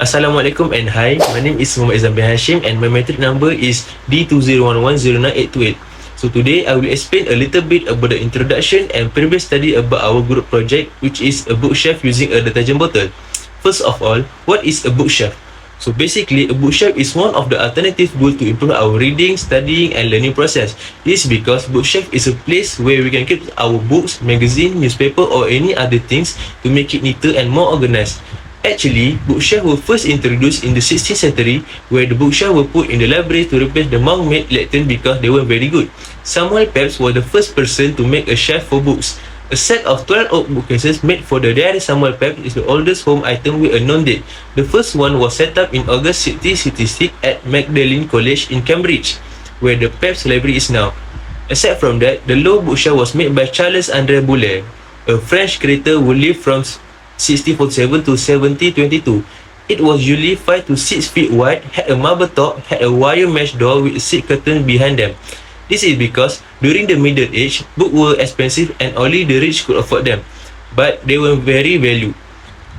Assalamualaikum and hi, my name is Eizam bin Hashim and my metric number is D2011098828. So today I will explain a little bit about the introduction and previous study about our group project, which is a bookshelf using a detergent bottle. First of all, what is a bookshelf? So basically, a bookshelf is one of the alternative tools to improve our reading, studying and learning process. This is because bookshelf is a place where we can keep our books, magazine, newspaper or any other things to make it neater and more organized. Actually, bookshelves were first introduced in the 16th century, where the bookshelves were put in the library to replace the monk-made lectern because they were very good. Samuel Pepys was the first person to make a shelf for books. A set of 12 oak bookcases made for the Diary Samuel Pepys is the oldest home item with a known date. The first one was set up in August 1666 at Magdalen College in Cambridge, where the Pepys Library is now. Aside from that, the low bookshelf was made by Charles André Boulez, a French creator who lived from 1647 to 1722. It was usually 5 to 6 feet wide, had a marble top, had a wire mesh door with silk curtains behind them. This is because during the Middle Age, books were expensive and only the rich could afford them, but they were very valued.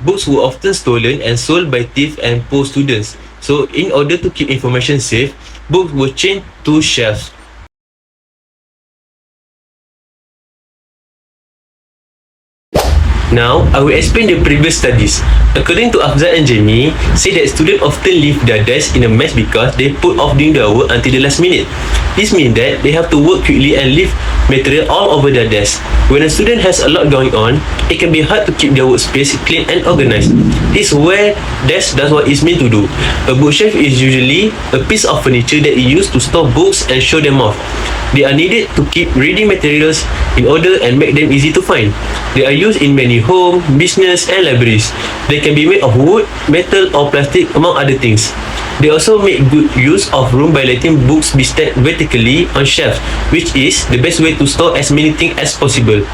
Books were often stolen and sold by thieves and poor students. So in order to keep information safe, books were chained to shelves. Now, I will explain the previous studies. According to Afzal and Jamie, say that students often leave their desks in a mess because they put off doing their work until the last minute. This means that they have to work quickly and leave material all over their desk. When a student has a lot going on, it can be hard to keep their workspace clean and organized. This is where desk does what it's meant to do. A bookshelf is usually a piece of furniture that is used to store books and show them off. They are needed to keep reading materials in order and make them easy to find. They are used in many home, business and libraries. They can be made of wood, metal or plastic among other things. They also make good use of room by letting books be stacked vertically on shelves, which is the best way to store as many things as possible.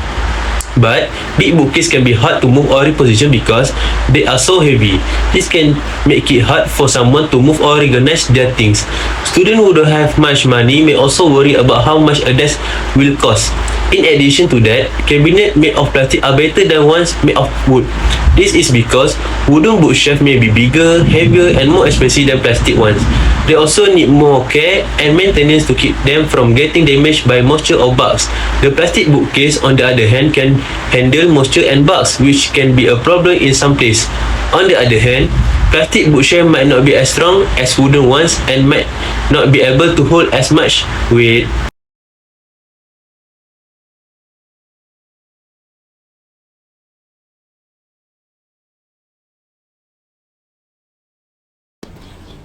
But big bookcases can be hard to move or reposition because they are so heavy. This can make it hard for someone to move or organize their things. Students who don't have much money may also worry about how much a desk will cost. In addition to that, cabinets made of plastic are better than ones made of wood. This is because wooden bookshelves may be bigger, heavier and more expensive than plastic ones. They also need more care and maintenance to keep them from getting damaged by moisture or bugs. The plastic bookcase, on the other hand, can handle moisture and bugs, which can be a problem in some places. On the other hand, plastic bookshelves might not be as strong as wooden ones and might not be able to hold as much weight.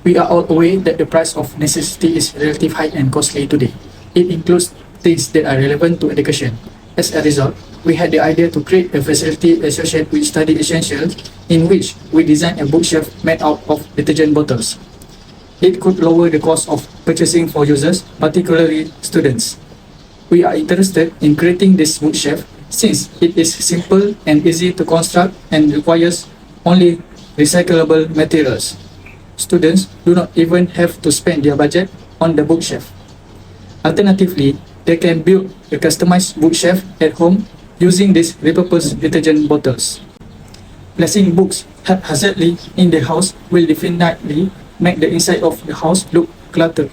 We are all aware that the price of necessity is relatively high and costly today. It includes things that are relevant to education. As a result, we had the idea to create a facility associated with study essentials in which we designed a bookshelf made out of detergent bottles. It could lower the cost of purchasing for users, particularly students. We are interested in creating this bookshelf since it is simple and easy to construct and requires only recyclable materials. Students do not even have to spend their budget on the bookshelf. Alternatively, they can build a customized bookshelf at home using these repurposed detergent bottles. Placing books haphazardly in the house will definitely make the inside of the house look cluttered.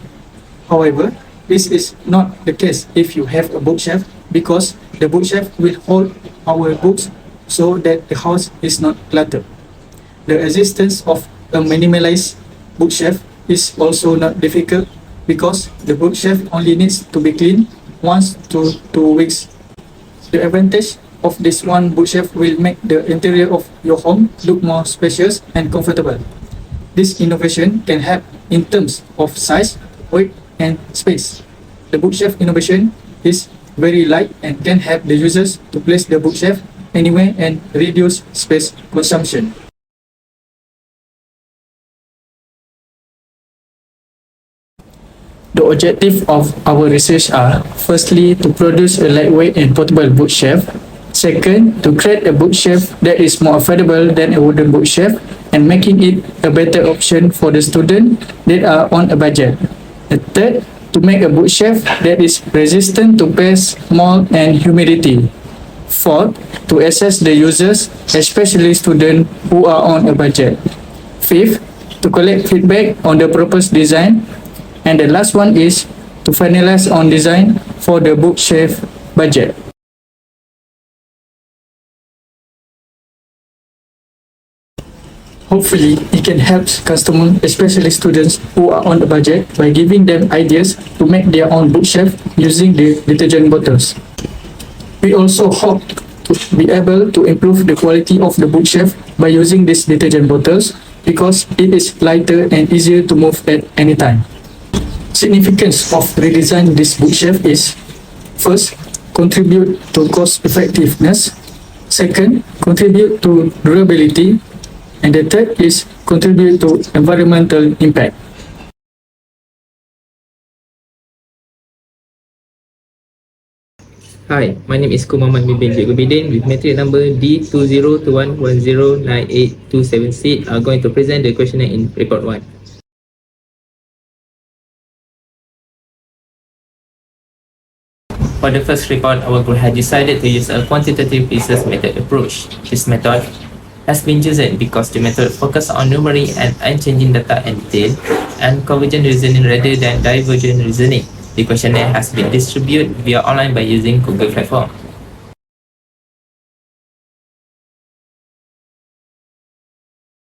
However, this is not the case if you have a bookshelf because the bookshelf will hold our books so that the house is not cluttered. The existence of a minimalized bookshelf is also not difficult because the bookshelf only needs to be cleaned once to 2 weeks. The advantage of this one bookshelf will make the interior of your home look more spacious and comfortable. This innovation can help in terms of size, weight, and space. The bookshelf innovation is very light and can help the users to place the bookshelf anywhere and reduce space consumption. The objective of our research are, firstly, to produce a lightweight and portable bookshelf. Second, to create a bookshelf that is more affordable than a wooden bookshelf and making it a better option for the students that are on a budget. The third, to make a bookshelf that is resistant to pests, mold, and humidity. Fourth, to assess the users, especially students who are on a budget. Fifth, to collect feedback on the proposed design. And the last one is to finalize on design for the bookshelf budget. Hopefully, it can help customers, especially students who are on the budget, by giving them ideas to make their own bookshelf using the detergent bottles. We also hope to be able to improve the quality of the bookshelf by using these detergent bottles because it is lighter and easier to move at any time. Significance of redesigning this bookshelf is: first, contribute to cost effectiveness; second, contribute to durability; and the third is contribute to environmental impact. Hi, my name is Kumaman Bibin Jekubidin with material number D2021109827C. I'm going to present the questionnaire in report 1. For the first report, our group had decided to use a quantitative research method approach. This method has been chosen because the method focuses on numeric and unchanging data and detail and convergent reasoning rather than divergent reasoning. The questionnaire has been distributed via online by using Google platform.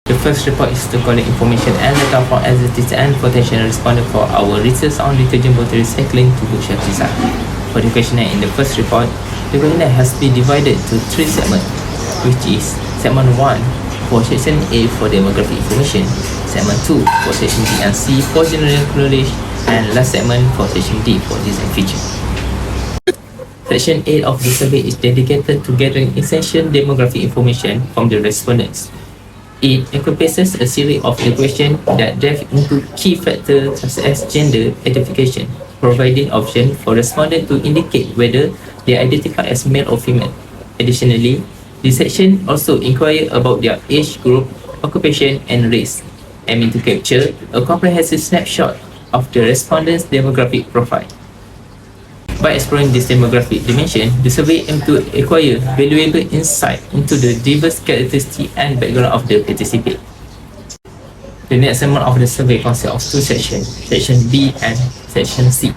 The first report is to collect information and data from existing and potential respondents for our research on detergent bottle recycling to bookshelf design. For the questionnaire in the first report, the questionnaire has been divided to 3 segments, which is segment 1 for section A for demographic information, segment 2 for section B and C for general knowledge, and last segment for section D for design feature. Section A of the survey is dedicated to gathering essential demographic information from the respondents. It encompasses a series of questions that delve into key factors such as gender identification, providing options for respondents to indicate whether they identify as male or female. Additionally, this section also inquires about their age group, occupation, and race, aiming to capture a comprehensive snapshot of the respondents' demographic profile. By exploring this demographic dimension, the survey aims to acquire valuable insight into the diverse characteristics and background of the participants. The next segment of the survey consists of 2 sections, Section B and Section C.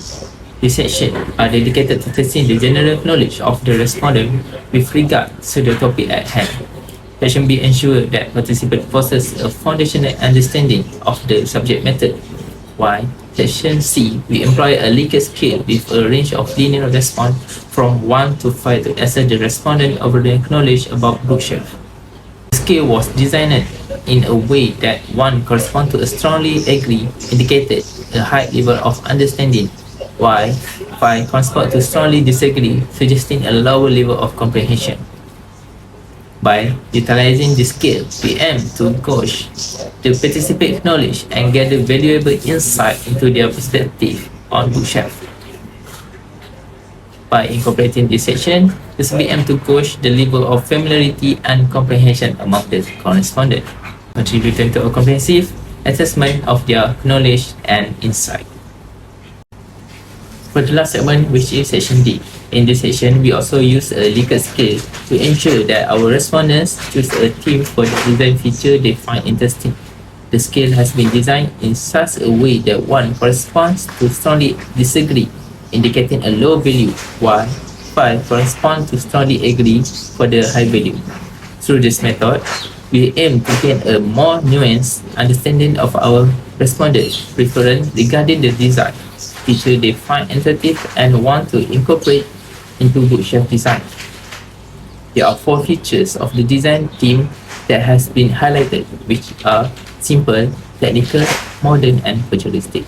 These sections are dedicated to testing the general knowledge of the respondent with regard to the topic at hand. Section B ensures that participants possess a foundational understanding of the subject matter, while Section C, we employ a Likert scale with a range of linear response from 1 to 5 to assess the respondent overall knowledge about bookshelf. The scale was designed in a way that 1 corresponds to a strongly agree, indicated a high level of understanding, while 5 corresponds to strongly disagree, suggesting a lower level of comprehension. By utilizing this scale, we aim to gauge the participants' knowledge and gather valuable insight into their perspective on bookshelf. By incorporating this section, this will aim to gauge the level of familiarity and comprehension among the correspondents, contributing to a comprehensive assessment of their knowledge and insight. For the last segment, which is section D, in this section, we also use a Likert scale to ensure that our respondents choose a theme for the design feature they find interesting. The scale has been designed in such a way that 1 corresponds to strongly disagree, indicating a low value, while 5 corresponds to strongly agree for the high value. Through this method, we aim to gain a more nuanced understanding of our respondents' preference regarding the design feature they find attractive and want to incorporate into bookshelf design. There are 4 features of the design theme that has been highlighted, which are simple, technical, modern, and futuristic.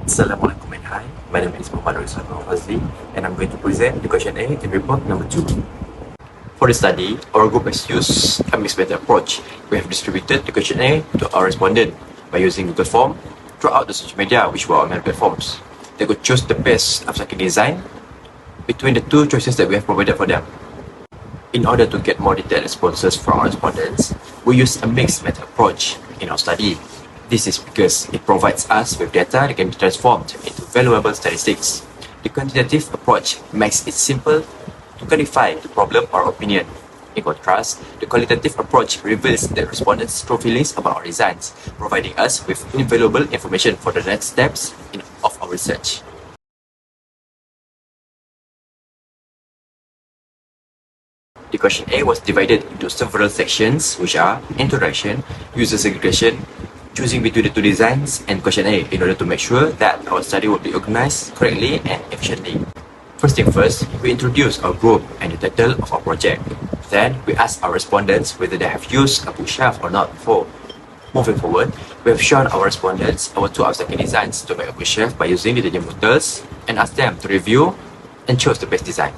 Assalamualaikum and hi, my name is Norizhar from Fazlie and I'm going to present the questionnaire in report number 2. For the study, our group has used a mixed method approach. We have distributed the questionnaire to our respondents by using Google Form throughout the social media which were online platforms. They could choose the best upcycling design between the 2 choices that we have provided for them. In order to get more detailed responses from our respondents, we use a mixed method approach in our study. This is because it provides us with data that can be transformed into valuable statistics. The quantitative approach makes it simple to qualify the problem or opinion. In contrast, the qualitative approach reveals the respondents' true feelings about our designs, providing us with invaluable information for the next steps of our research. The question A was divided into several sections, which are introduction, user segregation, choosing between the two designs, and question A, in order to make sure that our study would be organized correctly and efficiently. First thing first, we introduce our group and the title of our project. Then, we ask our respondents whether they have used a bookshelf or not before. Moving forward, we have shown our respondents our two upcycling designs to make a bookshelf by using the detergent bottles and asked them to review and choose the best design.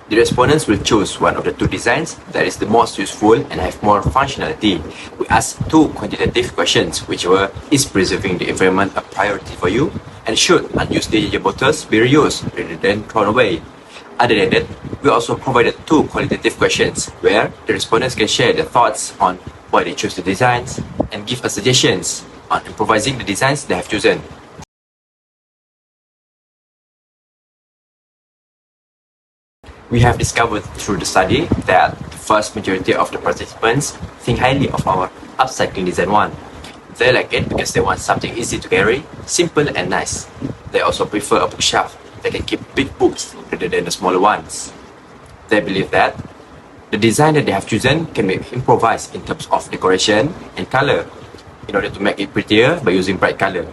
The respondents will choose one of the two designs that is the most useful and have more functionality. We ask two quantitative questions, which were: is preserving the environment a priority for you? And should unused detergent bottles be reused rather than thrown away? Other than that, we also provided two qualitative questions where the respondents can share their thoughts on why they choose the designs and give us suggestions on improvising the designs they have chosen. We have discovered through the study that the vast majority of the participants think highly of our upcycling design one. They like it because they want something easy to carry, simple and nice. They also prefer a bookshelf that can keep big books rather than the smaller ones. They believe that the design that they have chosen can be improvised in terms of decoration and color in order to make it prettier by using bright color.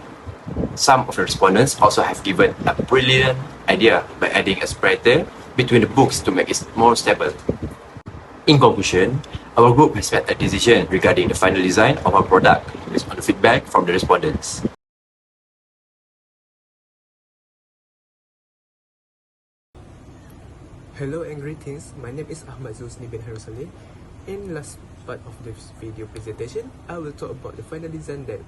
Some of the respondents also have given a brilliant idea by adding a separator between the books to make it more stable. In conclusion, our group has made a decision regarding the final design of our product based on the feedback from the respondents. Hello and greetings, my name is Ahmad bin Hairussalleh. In last part of this video presentation, I will talk about the final design that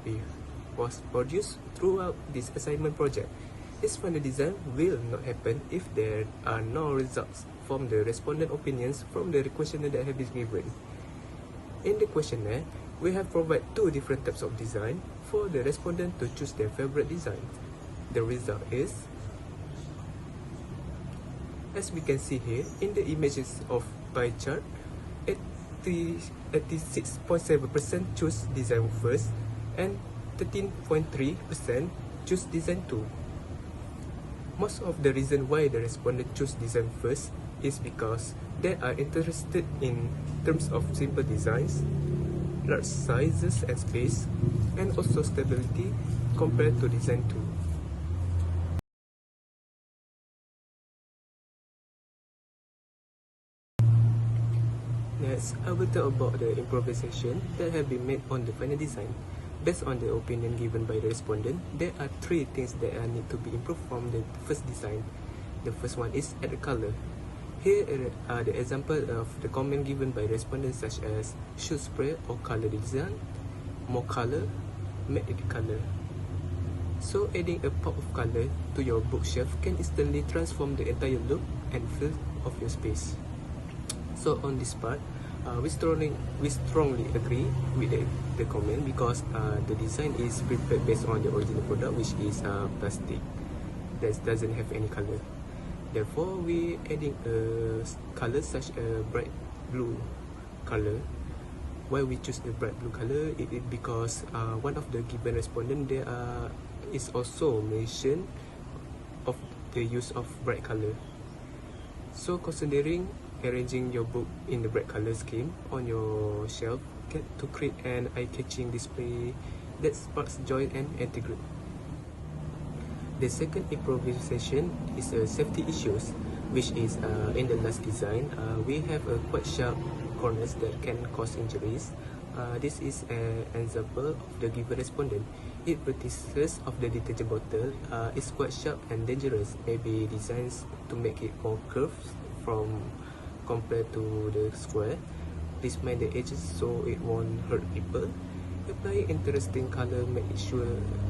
was produced throughout this assignment project. This final design will not happen if there are no results from the respondent opinions from the questionnaire that have been given. In the questionnaire, we have provided two different types of design for the respondent to choose their favorite design. The result is, as we can see here in the images of pie chart, 86.7% choose design first and 13.3% choose design 2. Most of the reason why the respondent choose design first is because they are interested in terms of simple designs, large sizes and space, and also stability compared to design 2. Next, I will talk about the improvisation that have been made on the final design. Based on the opinion given by the respondent, there are three things that need to be improved from the first design. The first one is add a color. Here are the example of the comment given by respondents, such as should spray or color the design, more color, make it color. So adding a pop of color to your bookshelf can instantly transform the entire look and feel of your space. So on this part, we strongly agree with the comment, because the design is prepared based on the original product, which is plastic that doesn't have any color. Therefore, we adding a color such a bright blue color. Why we choose the bright blue color? It is because one of the given respondent there is also mention of the use of bright color. So considering arranging your book in the bright color scheme on your shelf to create an eye-catching display that sparks joy and integrity. The second improvisation is safety issues, which is in the last design, we have a quite sharp corners that can cause injuries. This is an example of the given respondent. It practices of the detergent bottle is quite sharp and dangerous, maybe designs to make it more curved from compared to the square. This made the edges so it won't hurt people. Apply interesting color, make sure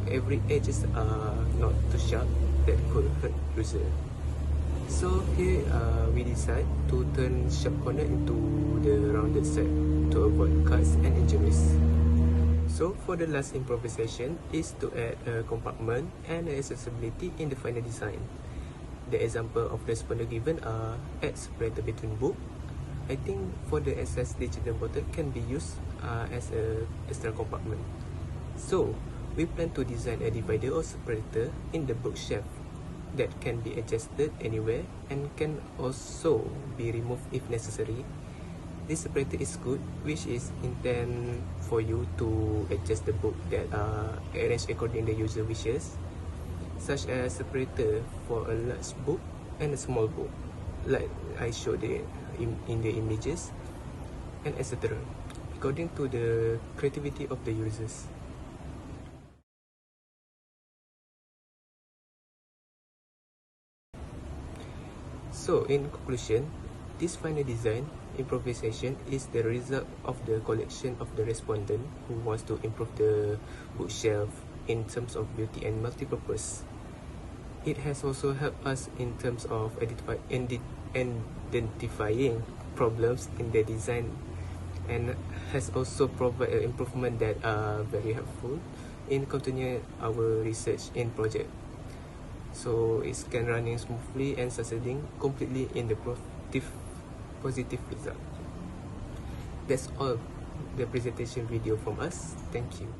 every edges are not too sharp that could hurt user. So here we decide to turn sharp corner into the rounded set to avoid cuts and injuries. So for the last improvisation is to add a compartment and accessibility in the final design. The example of the responder given are add separator between book. I think for the excess digital bottle can be used as a extra compartment. So we plan to design a divider or separator in the bookshelf that can be adjusted anywhere and can also be removed if necessary. This separator is good, which is intended for you to adjust the book that are arranged according to the user wishes, such as separator for a large book and a small book, like I showed it in the images, and etc. according to the creativity of the users. So in conclusion, this final design improvisation is the result of the collection of the respondent who wants to improve the bookshelf in terms of beauty and multi-purpose. It has also helped us in terms of identifying problems in the design, and has also provided improvement that are very helpful in continuing our research in project. So it's can running smoothly and succeeding completely in the positive result. That's all the presentation video from us. Thank you.